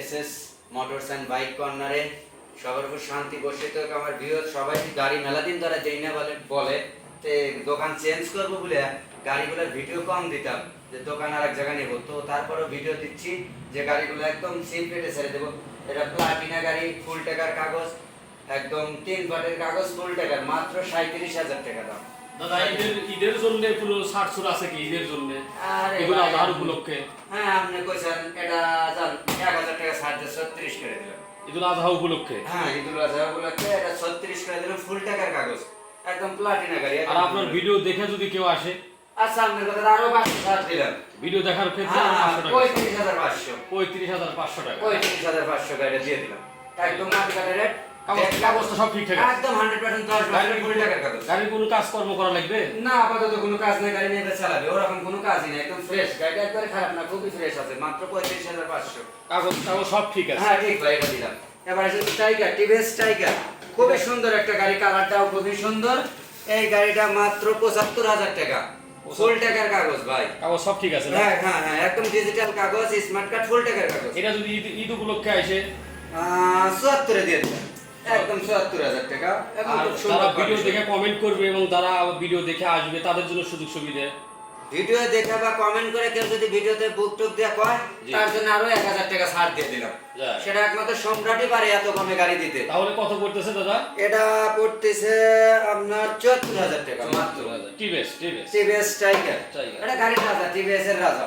SS motors and bike কর্নারে সবার উপর শান্তি বসে তো আমার ভিউয়ার সবাই গাড়ি মেলা দিন ধরে দেই না বলে তে দোকান চেঞ্জ করবো বলে গাড়িগুলোর ভিডিও কম দিতাম যে দোকান আর এক জায়গায় নেবো, তো তারপরেও ভিডিও দিচ্ছি যে গাড়িগুলো একদম সিম রেটে ছেড়ে দেবো। এটা প্লাটিনা গাড়ি, ফুল টাকার কাগজ, একদম 3 পাটের কাগজ, ফুল টাকার, মাত্র 37,000 টাকা দাম। দাদা ঈদের জন্য কোনো ছাড় ছুড় আছে কি ঈদের জন্য? আরে এগুলো ভাই, আধার উপলক্ষে। হ্যাঁ আপনি কইছেন এটা জান 1000 টাকা ছাড় দিয়ে 36 করে দিলাম। ঈদুল আজহা উপলক্ষে। হ্যাঁ ঈদুল আজহা উপলক্ষে এটা 36 করে দিলাম, ফুল টাকার কাগজ, একদম প্লাটিনা গাড়ি। আর আপনার ভিডিও দেখে যদি কেউ আসে, আচ্ছা আপনার কথা আরো 500 ছাড় দিলাম। ভিডিও দেখার ক্ষেত্রে হ্যাঁ 500 টাকা, 35,500 35,500 টাকা, 35,500 টাকা দিয়ে দিলাম, একদম মার্কেট রেট। কাগজটা সব ঠিকঠাক আছে? একদম 100% 10 বছরের ফুল টাকার কাগজ। গাড়ির কোনো কাজকর্ম করা লাগবে না, আপাতত কোনো কাজ নাই, গাড়ি নিয়ে চালাবে, ওরকম কোনো কাজই নেই, একদম ফ্রেশ গাড়িটা, একবারে খারাপ না, খুবই ফ্রেশ আছে, মাত্র 35,500। কাগজ সব ঠিক আছে? হ্যাঁ ঠিক ভাই, এটা দিলাম। এবার আসলে টাইগার, টিভিএস টাইগার, খুবই সুন্দর একটা গাড়ি, কালারটাও খুবই সুন্দর। এই গাড়িটা মাত্র 75,000 টাকা, ফুল টাকার কাগজ ভাই। কাগজ সব ঠিক আছে না? হ্যাঁ হ্যাঁ হ্যাঁ, একদম ডিজিটাল কাগজ, স্মার্ট কার্ড, ফুল টাকার কাগজ। এটা যদি ঈদ উপলক্ষে আসে 74 দিয়ে দিলাম, একদম 74,000 টাকা। এবং আর খুব যারা সুন্দর ভিডিও condition। দেখে কমেন্ট করবে এবং যারা ভিডিও দেখে আসবে তাদের জন্য সুযোগ সুবিধা। ভিডিও দেখে বা কমেন্ট করে কেউ যদি ভিডিওতে বুক টুক দিয়ে কয়, জি। তার জন্য আরো 1,000 টাকা ছাড় দিয়ে দিলাম। যাক। সেটা একমাত্র সম্রাটই পারে এত কমে গাড়ি দিতে। তাহলে কত পড়তেছে দাদা? এটা পড়তেছে আপনার 74,000 টাকা মাত্র। TVS TVS tiger, tiger. এটা গাড়ির রাজা, টিভিএস এর রাজা।